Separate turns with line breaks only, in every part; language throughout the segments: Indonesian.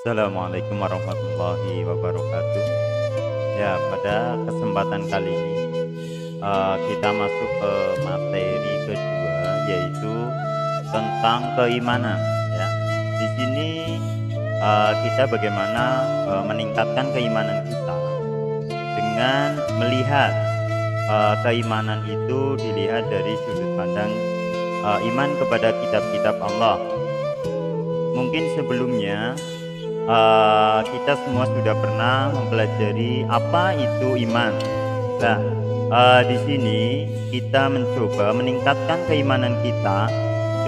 Assalamualaikum warahmatullahi wabarakatuh. Ya, pada kesempatan kali ini kita masuk ke materi kedua, yaitu tentang keimanan. Ya, di sini kita bagaimana meningkatkan keimanan kita dengan melihat keimanan itu dilihat dari sudut pandang iman kepada kitab-kitab Allah. Mungkin sebelumnya kita semua sudah pernah mempelajari apa itu iman. Nah, di sini kita mencoba meningkatkan keimanan kita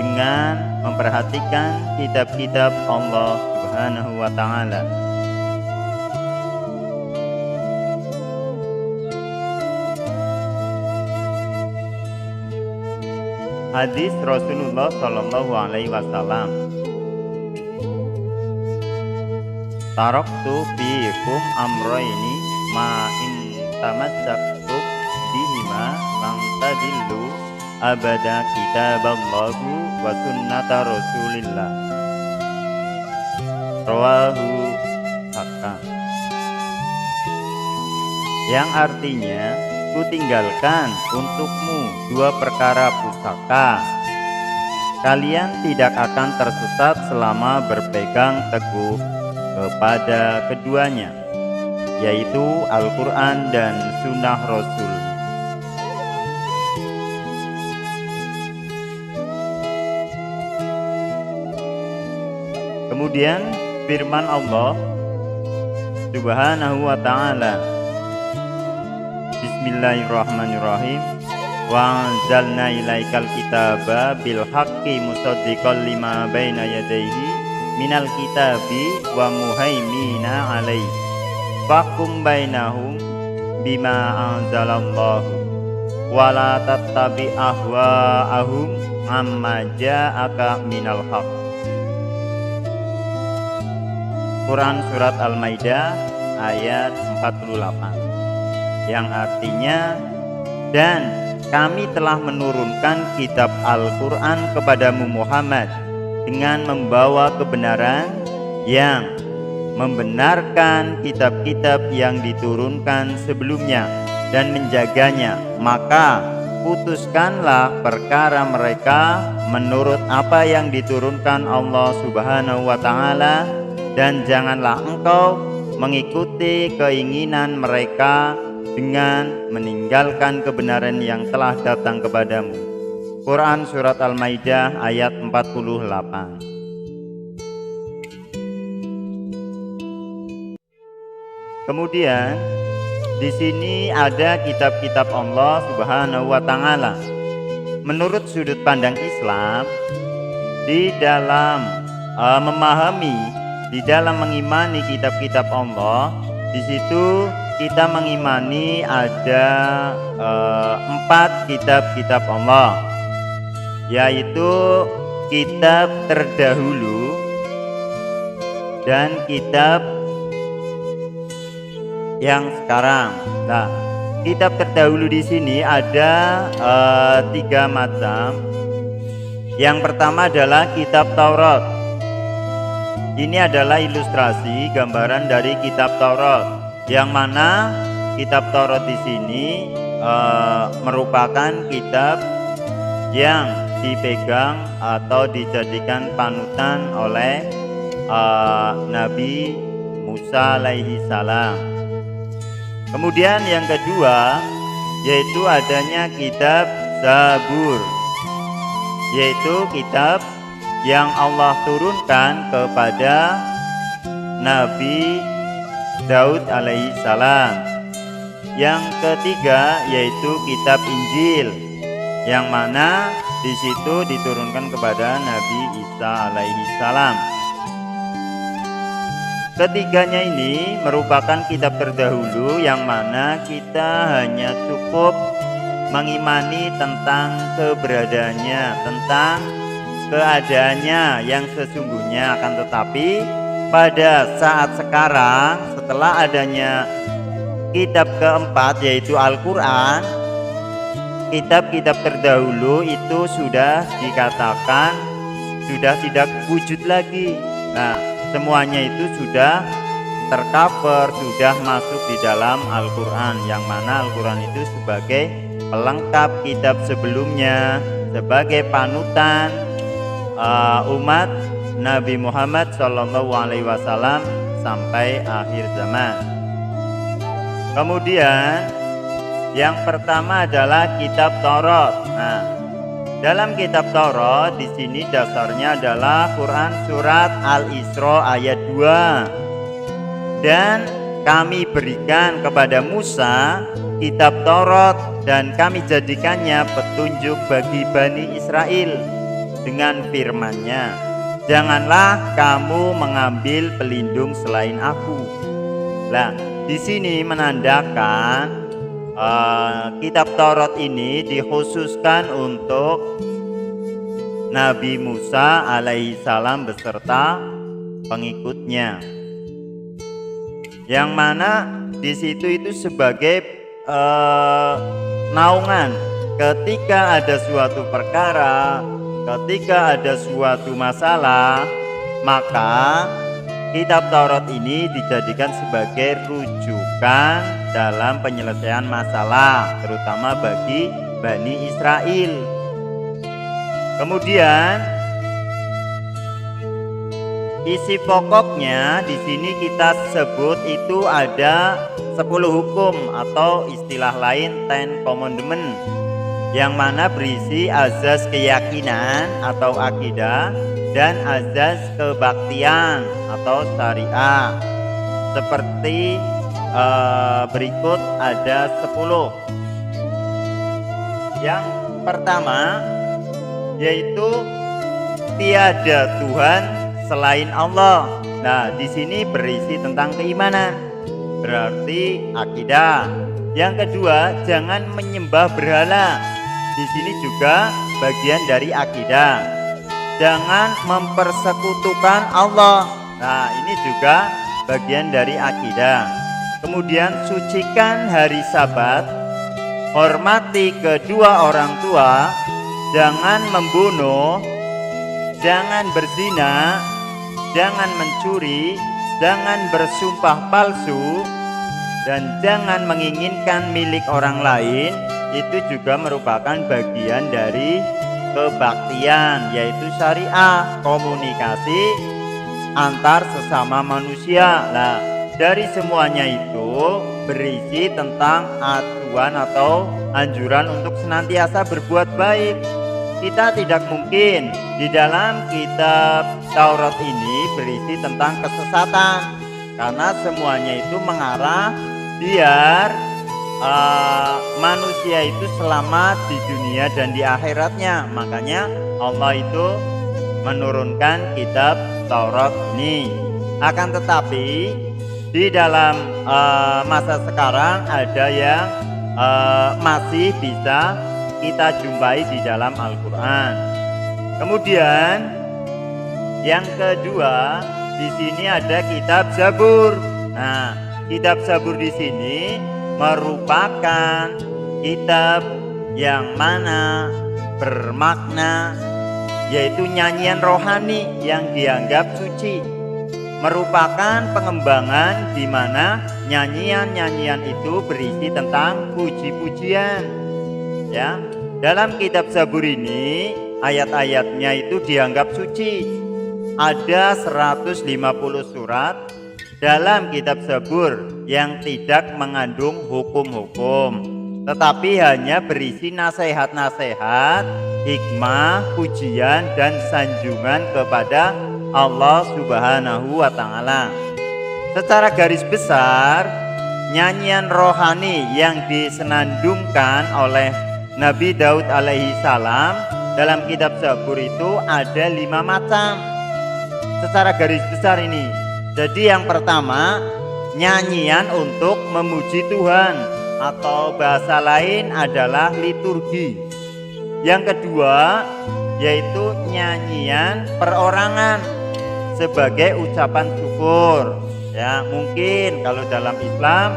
dengan memperhatikan kitab-kitab Allah Subhanahu wa taala. Hadis Rasulullah Shallallahu alaihi wasallam, taraktu fiikum amroini ma in tamassaktum bihima lam tadillu abada kitaballahu wa sunnata rasulillah. Rawahu Hakim. Yang artinya, ku tinggalkan untukmu dua perkara pusaka. Kalian tidak akan tersesat selama berpegang teguh kepada keduanya, yaitu Al-Quran dan Sunnah Rasul. Kemudian firman Allah Subhanahu wa ta'ala, Bismillahirrahmanirrahim, wa anzalna ilaikal kitaba bil haqqi musaddiqan lima baina yadayhi minal kitabi wa muhaimina alaih fakum bainahum bima anzalallahu wa la tattabi ahwa'ahum amma ja'aka minal haqq. Quran Surat Al-Maidah ayat 48, yang artinya, dan kami telah menurunkan kitab Al-Quran kepadamu Muhammad dengan membawa kebenaran yang membenarkan kitab-kitab yang diturunkan sebelumnya dan menjaganya, maka putuskanlah perkara mereka menurut apa yang diturunkan Allah Subhanahu wa ta'ala, dan janganlah engkau mengikuti keinginan mereka dengan meninggalkan kebenaran yang telah datang kepadamu. Quran Surat Al-Maidah ayat 48. Kemudian di sini ada kitab-kitab Allah Subhanahu wa taala. Menurut sudut pandang Islam, di dalam di dalam mengimani kitab-kitab Allah, di situ kita mengimani ada 4 kitab-kitab Allah, yaitu kitab terdahulu dan kitab yang sekarang. Nah, kitab terdahulu di sini ada 3 macam. Yang pertama adalah kitab Taurat. Ini adalah ilustrasi gambaran dari kitab Taurat, yang mana kitab Taurat di sini merupakan kitab yang dipegang atau dijadikan panutan oleh Nabi Musa alaihi salam. Kemudian yang kedua yaitu adanya kitab Zabur, yaitu kitab yang Allah turunkan kepada Nabi Daud alaihi salam. Yang ketiga yaitu kitab Injil, yang mana di situ diturunkan kepada Nabi Isa alaihi salam. Ketiganya ini merupakan kitab terdahulu, yang mana kita hanya cukup mengimani tentang keberadaannya, tentang keadaannya yang sesungguhnya. Akan tetapi pada saat sekarang, setelah adanya kitab keempat yaitu Al-Quran, kitab-kitab terdahulu itu sudah dikatakan sudah tidak wujud lagi. Nah, semuanya itu sudah tercover, sudah masuk di dalam Al-Quran, yang mana Al-Quran itu sebagai pelengkap kitab sebelumnya, sebagai panutan umat Nabi Muhammad SAW sampai akhir zaman. Kemudian yang pertama adalah kitab Taurat. Nah, dalam kitab Taurat di sini dasarnya adalah Quran surat Al-Isra ayat 2. Dan kami berikan kepada Musa kitab Taurat dan kami jadikannya petunjuk bagi Bani Israel dengan firman-Nya, janganlah kamu mengambil pelindung selain aku. Nah, di sini menandakan kitab Taurat ini dikhususkan untuk Nabi Musa alaihissalam beserta pengikutnya, yang mana di situ itu sebagai naungan ketika ada suatu perkara, ketika ada suatu masalah, maka kitab Taurat ini dijadikan sebagai rujukan dalam penyelesaian masalah, terutama bagi Bani Israel. Kemudian isi pokoknya di sini kita sebut itu ada 10 hukum atau istilah lain 10 commandment, yang mana berisi azas keyakinan atau akidah dan azas kebaktian atau syariah. Seperti berikut ada 10. Yang pertama yaitu tiada Tuhan selain Allah. Nah, di sini berisi tentang keimanan, berarti akidah. Yang kedua, jangan menyembah berhala. Di sini juga bagian dari akidah. Jangan mempersekutukan Allah. Nah, ini juga bagian dari akidah. Kemudian sucikan hari Sabat, hormati kedua orang tua, jangan membunuh, jangan berzina, jangan mencuri, jangan bersumpah palsu, dan jangan menginginkan milik orang lain. Itu juga merupakan bagian dari kebaktian, yaitu syariah, komunikasi antar sesama manusia. Nah, dari semuanya itu berisi tentang acuan atau anjuran untuk senantiasa berbuat baik. Kita tidak mungkin di dalam kitab Taurat ini berisi tentang kesesatan, karena semuanya itu mengarah biar manusia itu selamat di dunia dan di akhiratnya. Makanya Allah itu menurunkan kitab Taurat ini. Akan tetapi di dalam masa sekarang ada yang masih bisa kita jumpai di dalam Al-Quran. Kemudian yang kedua, di sini ada kitab Zabur. Nah, kitab Zabur di sini merupakan kitab yang mana bermakna, yaitu nyanyian rohani yang dianggap suci, merupakan pengembangan di mana nyanyian-nyanyian itu berisi tentang puji-pujian. Ya, dalam kitab Zabur ini ayat-ayatnya itu dianggap suci. Ada 150 surat dalam kitab Zabur yang tidak mengandung hukum-hukum, tetapi hanya berisi nasihat-nasihat, hikmah, pujian, dan sanjungan kepada Allah Subhanahu wa Ta'ala. Secara garis besar, nyanyian rohani yang disenandungkan oleh Nabi Daud alaihi salam dalam kitab Zabur itu ada 5 macam. Secara garis besar ini. Jadi yang pertama, nyanyian untuk memuji Tuhan, atau bahasa lain adalah liturgi. Yang kedua, yaitu nyanyian perorangan sebagai ucapan syukur. Ya, mungkin kalau dalam Islam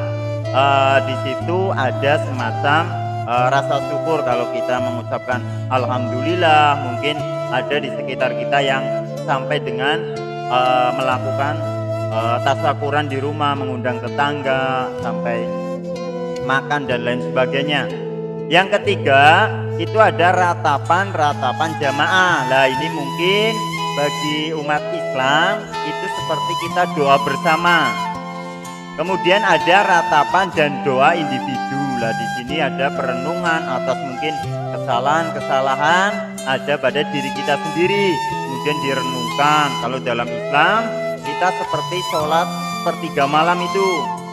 di situ ada semacam rasa syukur kalau kita mengucapkan alhamdulillah. Mungkin ada di sekitar kita yang sampai dengan melakukan tasyakuran di rumah, mengundang tetangga sampai makan dan lain sebagainya. Yang ketiga itu ada ratapan jamaah. Nah, ini mungkin bagi umat Islam itu seperti kita doa bersama. Kemudian ada ratapan dan doa individu. Lah di sini ada perenungan atas mungkin kesalahan-kesalahan ada pada diri kita sendiri, kemudian direnungkan. Kalau dalam Islam kita seperti sholat sepertiga malam itu.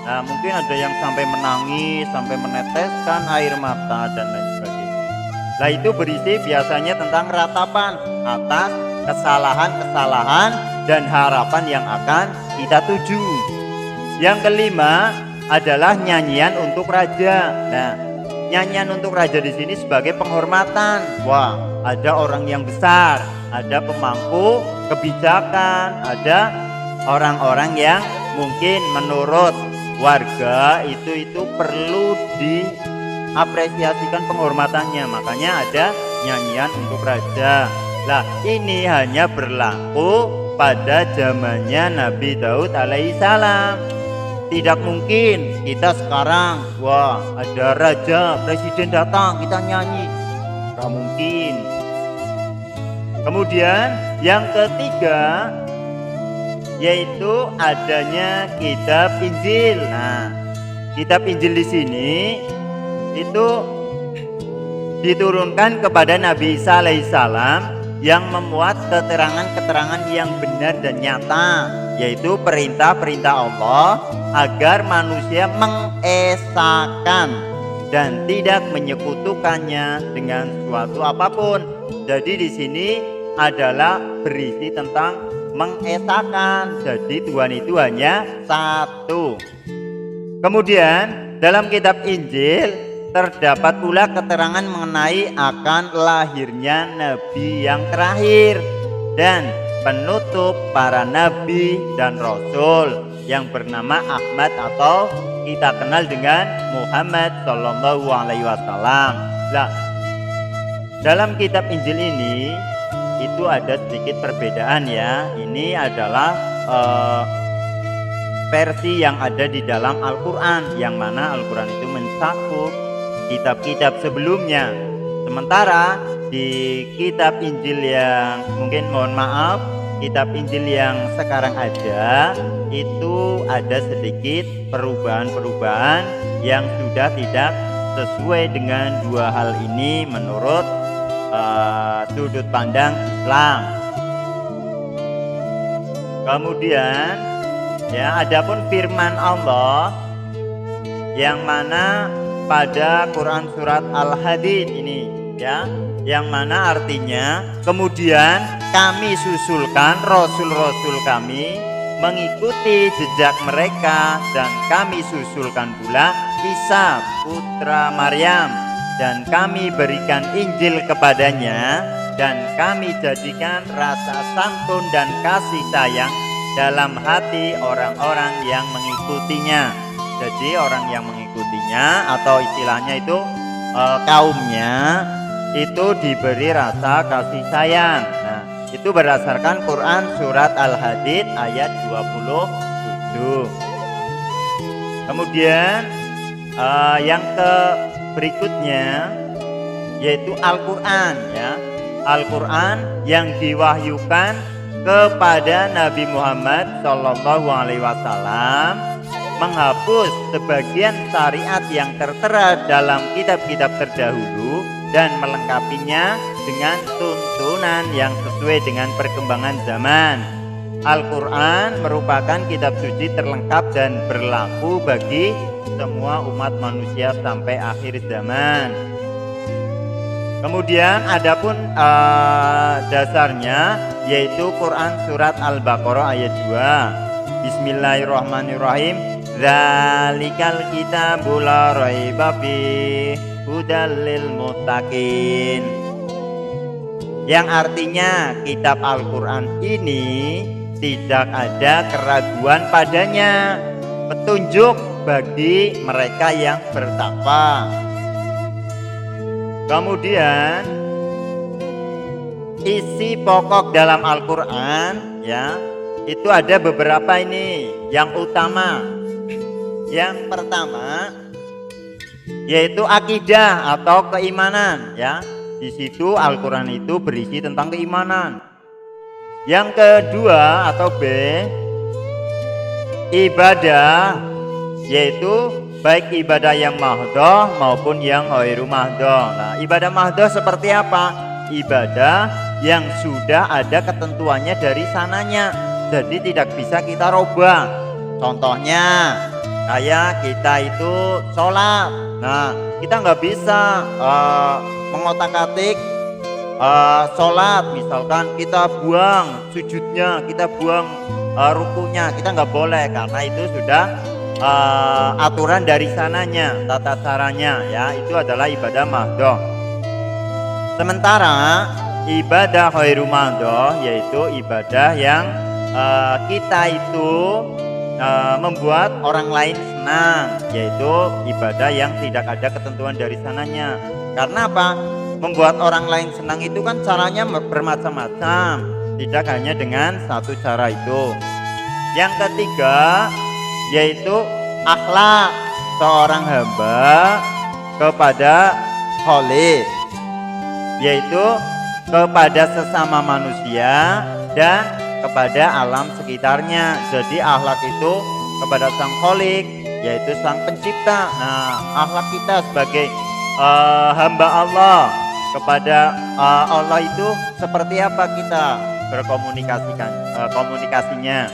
Nah, mungkin ada yang sampai menangis, sampai meneteskan air mata dan lain sebagainya. Nah, itu berisi biasanya tentang ratapan atas kesalahan-kesalahan dan harapan yang akan kita tuju. Yang kelima adalah nyanyian untuk raja. Nah, nyanyian untuk raja di sini sebagai penghormatan. Wah, ada orang yang besar, ada pemangku kebijakan, ada orang-orang yang mungkin menurut warga itu perlu diapresiasikan penghormatannya. Makanya ada nyanyian untuk raja. Lah, ini hanya berlaku pada zamannya Nabi Daud alaihissalam. Tidak mungkin kita sekarang, wah ada raja, presiden datang, kita nyanyi. Tidak mungkin. Kemudian yang ketiga yaitu adanya kitab Injil. Nah, kitab Injil di sini itu diturunkan kepada Nabi Isa alaihissalam yang memuat keterangan-keterangan yang benar dan nyata, yaitu perintah-perintah Allah agar manusia mengesahkan dan tidak menyekutukannya dengan suatu apapun. Jadi di sini adalah berisi tentang mengesahkan. Jadi Tuhan itu hanya satu. Kemudian dalam kitab Injil terdapat pula keterangan mengenai akan lahirnya nabi yang terakhir dan penutup para nabi dan rasul yang bernama Ahmad atau kita kenal dengan Muhammad Shallallahu Alaihi Wasallam. Nah, dalam kitab Injil ini itu ada sedikit perbedaan ya. Ini adalah versi yang ada di dalam Al-Quran, yang mana Al-Quran itu mencakup kitab-kitab sebelumnya. Sementara di kitab Injil yang mungkin mohon maaf, kitab Injil yang sekarang ada itu ada sedikit perubahan-perubahan yang sudah tidak sesuai dengan dua hal ini menurut sudut pandang Islam. Kemudian ya, adapun firman Allah yang mana pada Quran surat Al-Hadid ini ya, yang mana artinya kemudian kami susulkan rasul-rasul kami mengikuti jejak mereka, dan kami susulkan pula Isa putra Maryam, dan kami berikan Injil kepadanya, dan kami jadikan rasa santun dan kasih sayang dalam hati orang-orang yang mengikutinya. Jadi orang yang mengikutinya atau istilahnya itu kaumnya itu diberi rasa kasih sayang. Nah, itu berdasarkan Quran surat Al-Hadid ayat 27. Kemudian yang berikutnya yaitu Al-Quran ya. Al-Quran yang diwahyukan kepada Nabi Muhammad Shallallahu Alaihi Wasallam menghapus sebagian syariat yang tertera dalam kitab-kitab terdahulu dan melengkapinya dengan tuntunan yang sesuai dengan perkembangan zaman. Al-Quran merupakan kitab suci terlengkap dan berlaku bagi semua umat manusia sampai akhir zaman. Kemudian adapun dasarnya yaitu Quran surat Al-Baqarah ayat 2. Bismillahirrahmanirrahim. Dzalikal kitabu la raiba fihi hudal lil muttaqin. Yang artinya kitab Al-Quran ini tidak ada keraguan padanya, petunjuk bagi mereka yang bertakwa. Kemudian isi pokok dalam Al-Quran ya, itu ada beberapa ini yang utama. Yang pertama yaitu akidah atau keimanan ya. Di situ Al-Qur'an itu berisi tentang keimanan. Yang kedua atau B, ibadah, yaitu baik ibadah yang mahdhah maupun yang ghairu mahdhah. Nah, ibadah mahdhah seperti apa? Ibadah yang sudah ada ketentuannya dari sananya, jadi tidak bisa kita robah. Contohnya kayak kita itu sholat. Nah, kita nggak bisa mengotak-atik sholat, misalkan kita buang sujudnya, kita buang rukunya, kita nggak boleh karena itu sudah aturan dari sananya, tata caranya ya, itu adalah ibadah mahdhah. Sementara ibadah ghairu mahdhah yaitu ibadah yang kita itu membuat orang lain senang, yaitu ibadah yang tidak ada ketentuan dari sananya. Karena apa? Membuat orang lain senang itu kan caranya bermacam-macam, tidak hanya dengan satu cara itu. Yang ketiga yaitu akhlak seorang hamba kepada Khalik, yaitu kepada sesama manusia dan kepada alam sekitarnya. Jadi akhlak itu kepada sang Khalik, yaitu sang pencipta. Nah, akhlak kita sebagai hamba Allah kepada Allah itu seperti apa kita komunikasinya.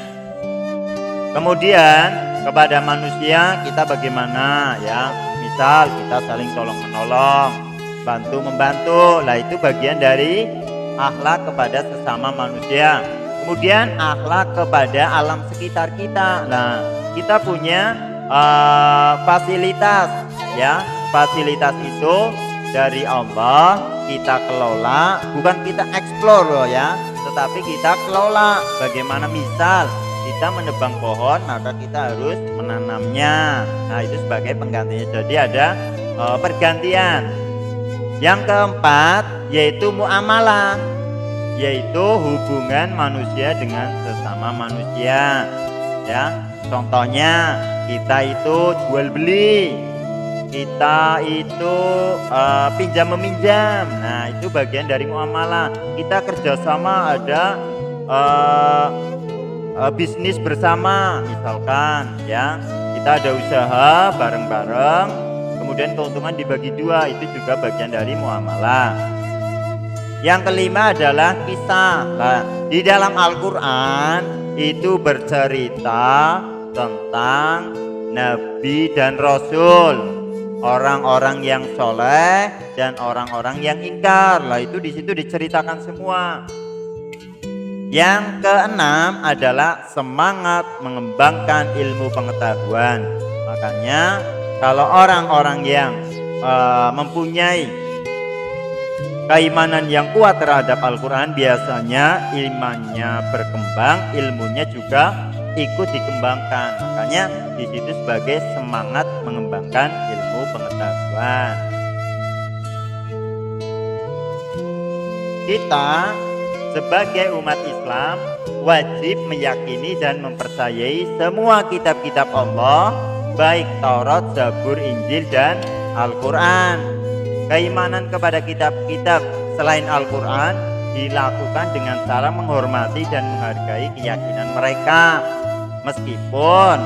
Kemudian kepada manusia kita bagaimana ya, misal kita saling tolong menolong, bantu membantu, lah itu bagian dari akhlak kepada sesama manusia. Kemudian akhlak kepada alam sekitar kita. Nah, kita punya fasilitas ya, fasilitas itu dari Allah kita kelola, bukan kita eksplor loh ya, tetapi kita kelola. Bagaimana misal kita menebang pohon, maka kita harus menanamnya. Nah, itu sebagai penggantinya. Jadi ada pergantian. Yang keempat yaitu muamalah, yaitu hubungan manusia dengan sesama manusia ya. Contohnya kita itu jual beli, kita itu pinjam meminjam. Nah, itu bagian dari muamalah. Kita kerjasama, ada bisnis bersama misalkan ya, kita ada usaha bareng-bareng, kemudian keuntungan dibagi dua, itu juga bagian dari muamalah. Yang kelima adalah kisah. Nah, di dalam Al-Quran itu bercerita tentang Nabi dan Rasul, orang-orang yang soleh dan orang-orang yang ingkar. Lah, itu di situ diceritakan semua. Yang keenam adalah semangat mengembangkan ilmu pengetahuan. Makanya kalau orang-orang yang mempunyai keimanan yang kuat terhadap Al-Quran, biasanya imannya berkembang, ilmunya juga ikut dikembangkan. Makanya di situ sebagai semangat mengembangkan ilmu pengetahuan. Kita sebagai umat Islam wajib meyakini dan mempercayai semua kitab-kitab Allah, baik Taurat, Zabur, Injil, dan Al-Quran. Keimanan kepada kitab-kitab selain Al-Quran dilakukan dengan cara menghormati dan menghargai keyakinan mereka, meskipun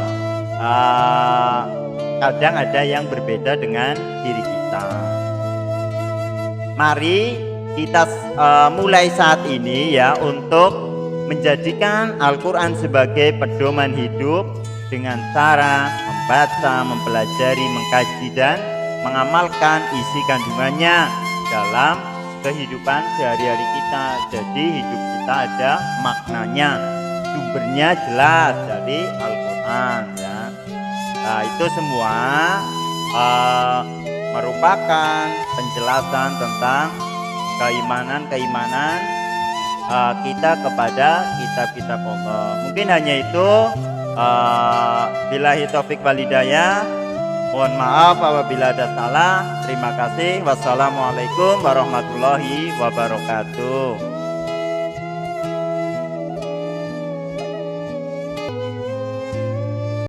kadang ada yang berbeda dengan diri kita. Mari kita mulai saat ini ya, untuk menjadikan Al-Quran sebagai pedoman hidup dengan cara membaca, mempelajari, mengkaji, dan mengamalkan isi kandungannya dalam kehidupan sehari-hari kita. Jadi hidup kita ada maknanya, sumbernya jelas dari Al-Quran ya. Nah, itu semua merupakan penjelasan tentang keimanan kita kepada kitab-kitab Allah. Mungkin hanya itu. Billahi taufik wal hidayah. Mohon maaf apabila ada salah. Terima kasih. Wassalamualaikum warahmatullahi wabarakatuh.